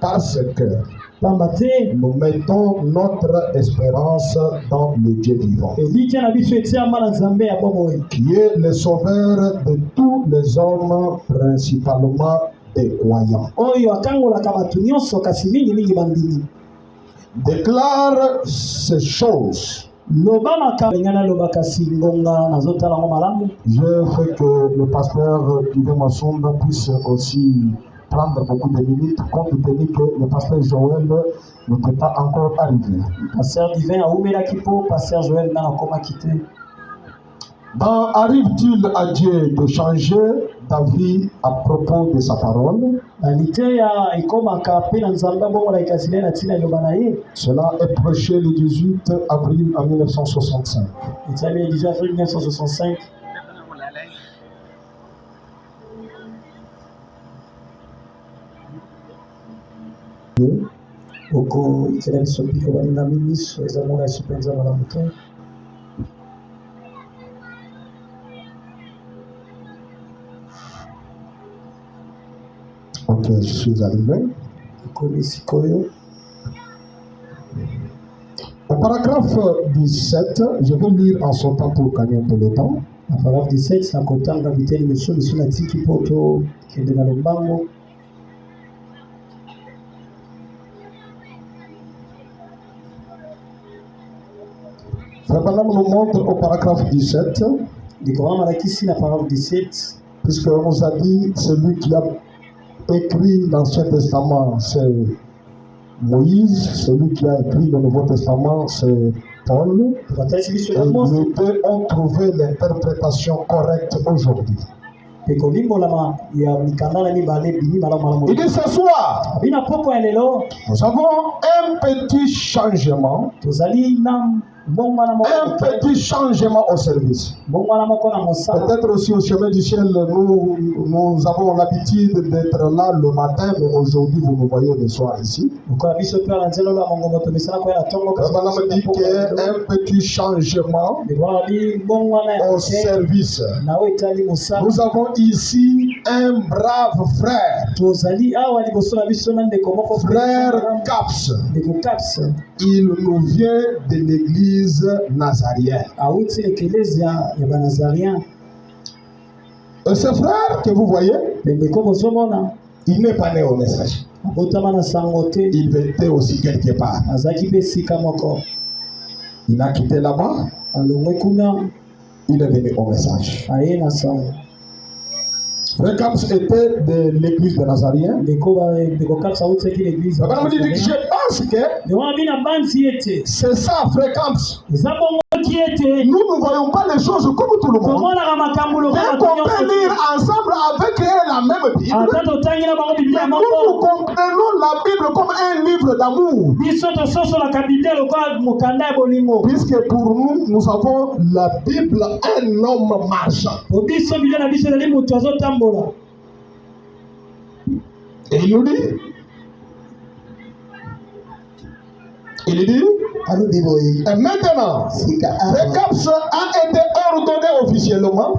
Parce que nous mettons notre espérance dans le Dieu vivant, qui est le sauveur de tous les hommes, principalement des croyants. Déclare ces choses. Je veux que le pasteur Yves Massonda puisse aussi prendre beaucoup de minutes, compte tenu que le pasteur Joël n'était pas encore arrivé. Pasteur Joël n'a encore quitté. Arrive-t-il à Dieu de changer d'avis à propos de sa parole? Cela est prêché le 18 avril 1965. Ok, je suis arrivé. Au paragraphe 17, je vais lire en son temps pour gagner un peu de temps. Au paragraphe 17, c'est un content d'inviter les messieurs, monsieur Natiki Poto, qui est dans le bango. Frère Branham nous montre au paragraphe 17, puisque on nous a dit celui qui a écrit l'Ancien Testament, c'est Moïse, celui qui a écrit le Nouveau Testament, c'est Paul. Et les deux ont trouvé l'interprétation correcte aujourd'hui. Il dit ce soir, nous avons un petit changement. Un petit changement au service. Peut-être aussi au chemin du ciel, nous avons l'habitude d'être là le matin, mais aujourd'hui vous nous voyez le soir ici. Madame dit qu'il y a un petit changement au service. Nous avons ici un brave frère. Frère Caps. Il nous vient de l'église nazarienne. Et ce frère que vous voyez, il n'est pas né au message. Il était aussi quelque part. Il a quitté là-bas. Il est venu au message. Frère Caps était de l'église de Nazarien. Je pense que c'est ça, Frère Caps. Nous ne voyons pas les choses comme tout le monde. Mais on peut lire ensemble avec la même Bible. Mais nous comprenons la Bible comme un livre d'amour. Puisque pour nous, nous avons la Bible, un homme marchand. Et il nous dit, et maintenant, le CAPS a été ordonné officiellement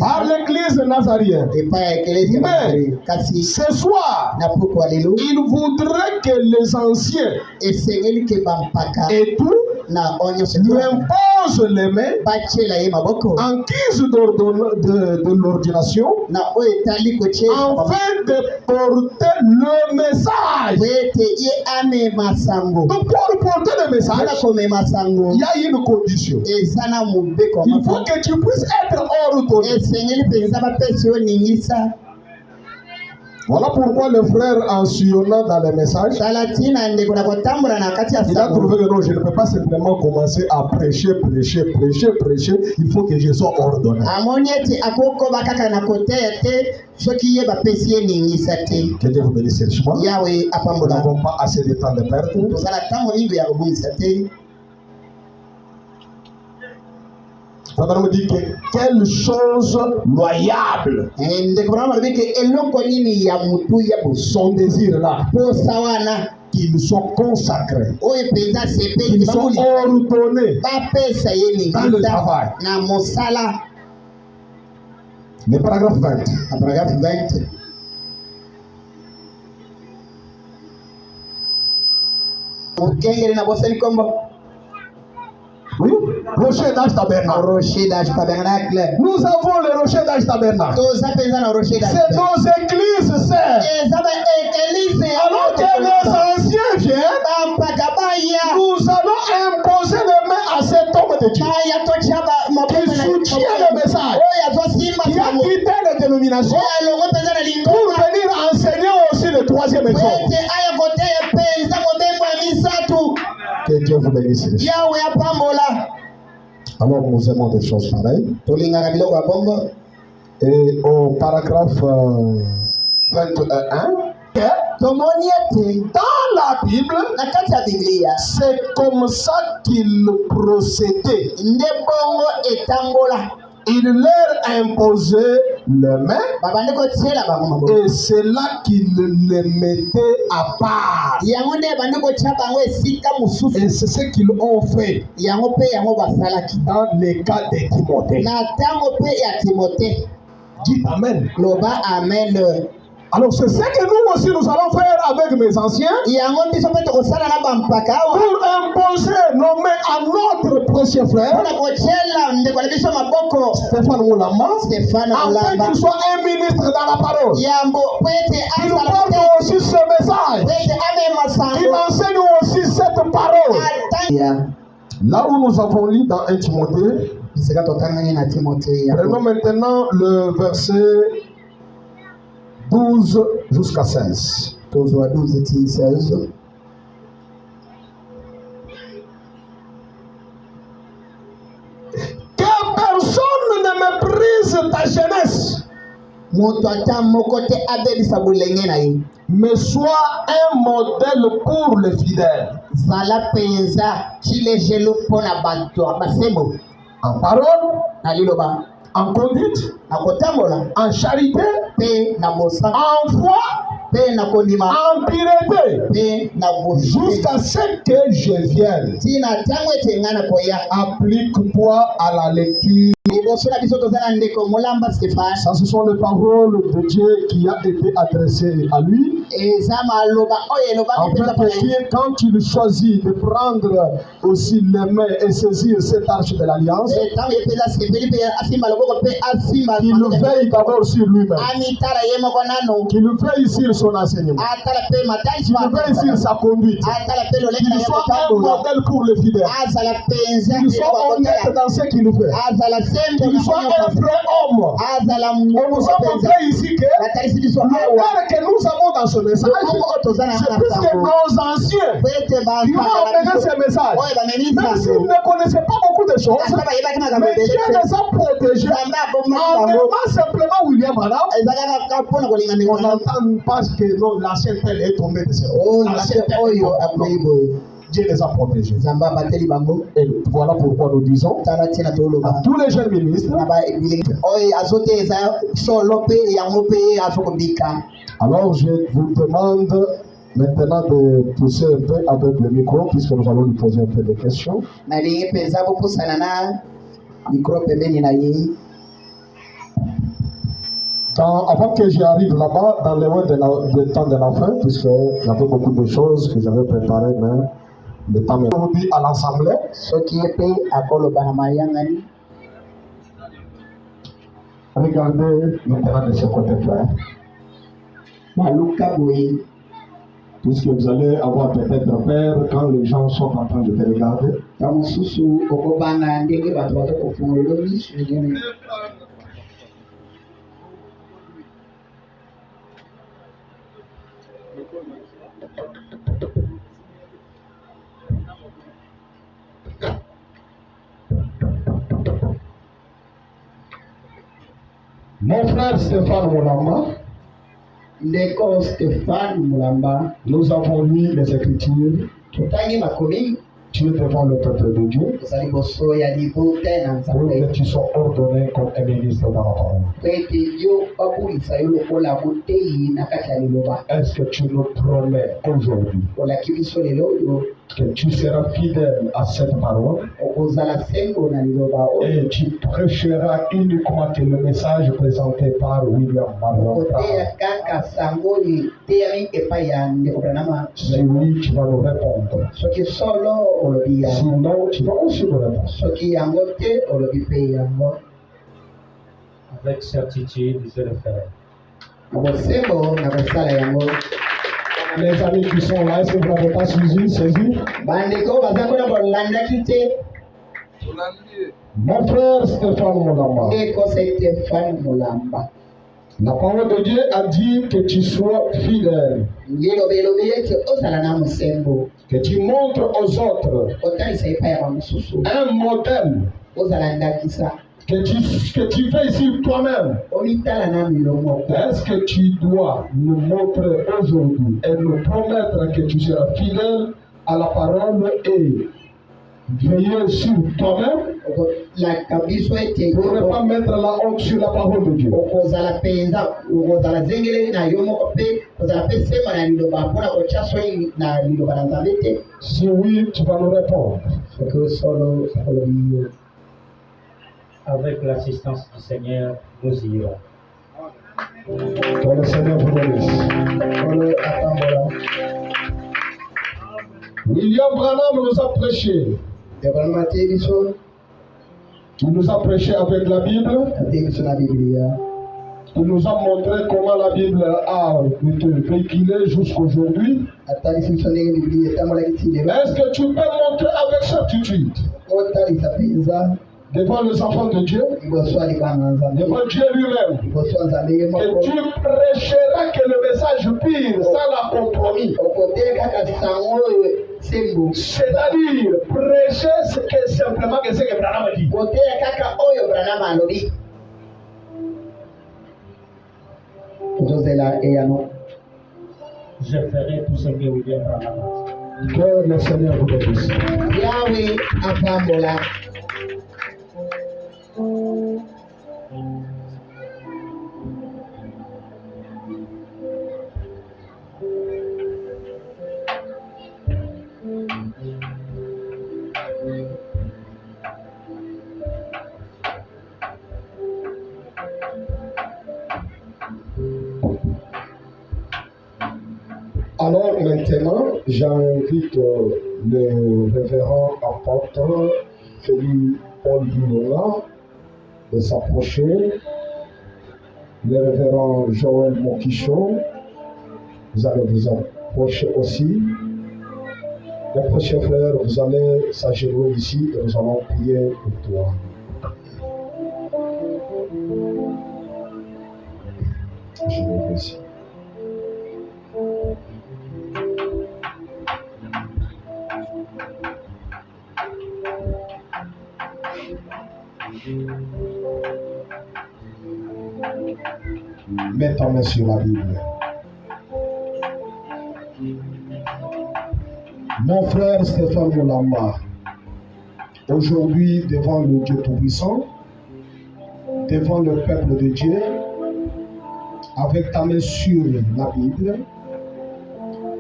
par l'église nazarienne. Mais ce soir, il voudrait que les anciens et tout lui imposent les mains en guise de l'ordination afin de porter le message. Donc pour porter le message, il y a une condition. Il faut que tu puisses être ordonné. Voilà pourquoi le frère, en sillonnant dans les messages, il a trouvé que non, je ne peux pas simplement commencer à prêcher. Il faut que je sois ordonné. Que Dieu vous bénisse richement. Nous n'avons pas assez de temps de perdre. Madame me dit que quelle chose loyable. Son désir là. Qu'ils sont consacrés. Qu'ils sont ordonnés dans le travail. Le paragraphe 20. Oui, rocher d'Ashtabernacle. Nous avons le rocher d'Ashtabernacle. C'est nos églises, sœurs. Alors que les anciens viennent, nous allons imposer les mains à cet homme de Dieu qui soutient le message, qui a quitté la dénomination pour venir enseigner aussi le troisième exemple. Que Dieu vous bénisse. Alors nous aimons des choses pareilles. Et au paragraphe 21, dans la Bible, c'est comme ça qu'il procédait. Il leur imposait les mains et c'est là qu'il les mettait à part. Et c'est ce qu'ils ont fait dans les cas de Timothée. Dites Amen. Alors c'est ce que nous aussi nous allons faire avec mes anciens pour imposer nos mains à notre précieux frère Stéphane Moulamba, afin qu'il soit un ministre dans la parole. Il porte aussi ce message, il enseigne aussi cette parole. Là où nous avons lu dans 1 Timothée, prenons maintenant le verset 12 jusqu'à 16. Que personne ne méprise ta jeunesse, mais sois un modèle pour les fidèles. En parole, en conduite, en charité, en foi, en piété, jusqu'à ce que je vienne. Applique-toi à la lecture. Ça, ce sont les paroles de Dieu qui a été adressées à lui. En fait, quand il choisit de prendre aussi les mains et saisir cette arche de l'alliance, qu'il veille d'abord sur lui-même, qu'il veille sur son enseignement, qu'il veille sur sa conduite, qu'il soit un modèle pour les fidèles, qu'il soit honnête dans ce qu'il fait, qu'il soit un vrai homme. On nous a montré ici que l'honneur que nous avons dans ce message, c'est plus que nos anciens qui ont amené ce message. Même s'ils ne connaissaient pas beaucoup de choses, mais Dieu les a protégés. En aimant simplement William Branham, on n'entend pas que l'ancien tel est tombé de ses hauts. Dieu les a protégés. Et voilà pourquoi nous disons à tous les jeunes ministres. Alors je vous demande maintenant de pousser un peu avec le micro, puisque nous allons lui poser un peu de questions. Avant que j'arrive là-bas, dans les mois de temps de la fin, puisque j'avais beaucoup de choses que j'avais préparées, mais le temps est aujourd'hui à l'Assemblée. Regardez maintenant de ce côté, frère. Puisque vous allez avoir peut-être peur quand les gens sont en train de te regarder. Mon frère Stéphane Moulamba, nous avons lu les Écritures. Tu es devant le peuple de Dieu pour que tu sois ordonné comme un ministre dans la parole. Est-ce que tu nous promets aujourd'hui que tu seras fidèle à cette parole et tu prêcheras uniquement le message présenté par William Marion. Si oui, tu vas nous répondre. Sinon, tu vas aussi nous répondre. Avec certitude, je le ferai. Les amis qui sont là, est-ce que vous n'avez pas saisi? Mon frère Stéphane Moulamba. La parole de Dieu a dit que tu sois fidèle. Que tu montres aux autres un modèle. Que tu fais sur toi-même. Est-ce que tu dois nous montrer aujourd'hui et nous promettre que tu seras fidèle à la parole et veiller sur toi-même pour ne pas mettre la honte sur la parole de Dieu? Si oui, tu vas nous répondre. Avec l'assistance du Seigneur, nous y irons. Que le Seigneur vous bénisse. William Branham nous a prêché. Il nous a prêché avec la Bible. Il nous a montré comment la Bible a été véhiculée jusqu'aujourd'hui. Est-ce que tu peux montrer avec certitude devant les enfants de Dieu, devant Dieu lui-même, que tu prêcheras que le message pire sans la compromis? C'est-à-dire prêcher ce que simplement que c'est que Branham dit. Je ferai tout ce que William Branham a dit. Que le Seigneur vous bénisse. Alors maintenant, j'invite le révérend apôtre Félix Paul Dumoulin de s'approcher, le révérend Joël Mokicho, vous allez vous approcher aussi. Les prochains frères, vous allez s'agenouiller ici et nous allons prier pour toi. Je vous remercie. Mets ta main sur la Bible. Mon frère Stéphane Moulamba, aujourd'hui devant le Dieu Tout-Puissant, devant le peuple de Dieu, avec ta main sur la Bible,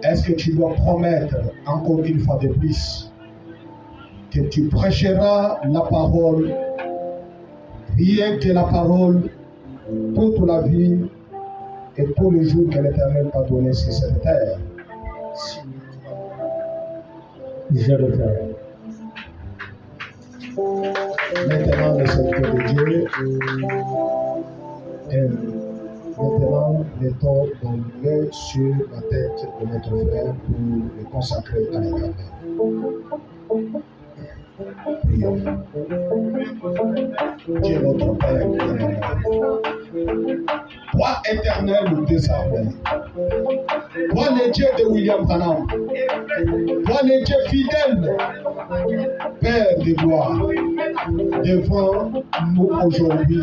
est-ce que tu dois promettre encore une fois de plus que tu prêcheras la parole, rien que la parole, toute la vie et tous les jours que l'Éternel t'a donné sur cette terre? Je le ferai. Maintenant, le Seigneur de Dieu est maintenant mettons nos mains sur la tête de notre frère pour le consacrer à l'Éternel. Prions. Dieu notre Père éternel. Toi éternel désarmé. Toi le Dieu de William Branham. Toi le Dieu fidèle. Père de gloire. Devant nous aujourd'hui,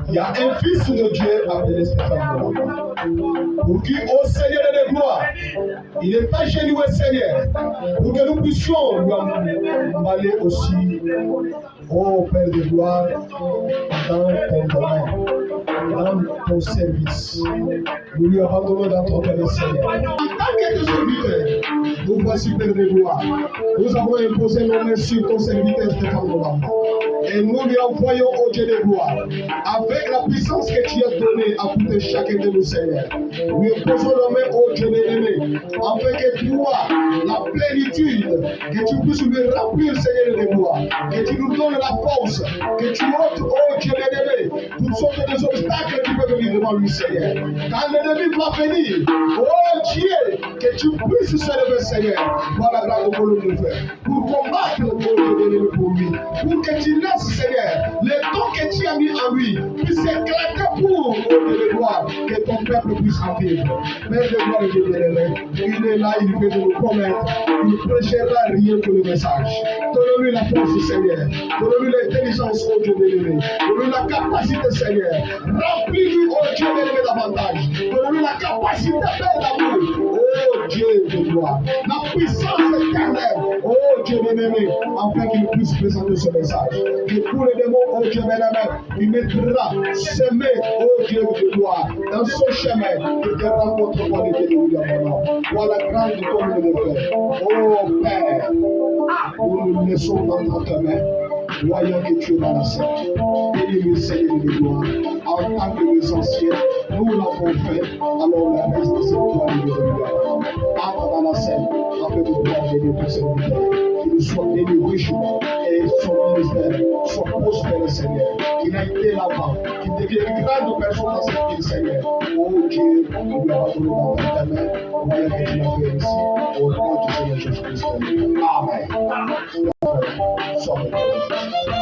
il y a un fils de Dieu appelé Stéphane Moulamba. Pour qui, ô Seigneur de gloire, il est agenouillé Seigneur, pour que nous puissions lui emballer aussi, ô Père de gloire, dans ton domaine. dans ton service. Nous lui abandonnons dans ton cœur, Seigneur. En tant que serviteur, nous voici Père de gloire. Nous avons imposé nos mains sur ton serviteur Stéphane Lobamba. Et nous lui envoyons au Dieu de gloire, avec la puissance que tu as donnée à tout et chacun de nous, Seigneur. Nous imposons nos mains au Dieu de l'aimé, afin que toi, la plénitude, que tu puisses lui remplir, Seigneur de gloire, que tu nous donnes la force, que tu ôtes, oh Dieu de l'aimé, toutes sortes des obstacles qui peuvent venir devant lui, Seigneur. Quand l'ennemi va venir, oh Dieu, que tu puisses se lever, Seigneur, par la grande volonté de faire, pour combattre, oh Dieu de l'aimé, pour lui, pour que tu laisses, Seigneur, le don que tu as mis en lui puisse éclater pour, oh Dieu de gloire, que ton peuple puisse en vivre. Père de gloire et de bien-aimé, il est là, il veut nous promettre, il ne prêchera rien que le message. Donne-lui la force, Seigneur. Donne-lui l'intelligence, oh Dieu bien-aimé. Donne-lui la capacité, Seigneur. Remplis-lui, oh Dieu bien-aimé, davantage. Donne-lui la capacité, Père d'amour, oh Dieu de gloire. La puissance éternelle, oh Dieu bien-aimé, afin qu'il puisse présenter ce message. Que tous les démons, oh Dieu bien-aimé, il mettra semé, oh Dieu de gloire, dans son chemin, que te rencontre par les démons. Voilà grande comme le fait. Oh Père, nous nous laissons dans ta main, voyant que tu es dans la scène. Bénis-le, Seigneur de gloire. En tant que les anciens, nous l'avons fait, alors le reste de cette gloire de gloire. Entre dans la scène, afin de pouvoir bénir ton serviteur. Qu'il soit béni richement et son ministère soit prospère, Seigneur. Qu'il a été là-bas, qu'il devienne une grande personne dans cette ville, Seigneur. Oh Dieu, nous lui avons donné dans ta main. Voyons que tu l'as fait ici. Au nom du Seigneur Jésus-Christ. Amen. Sois béni.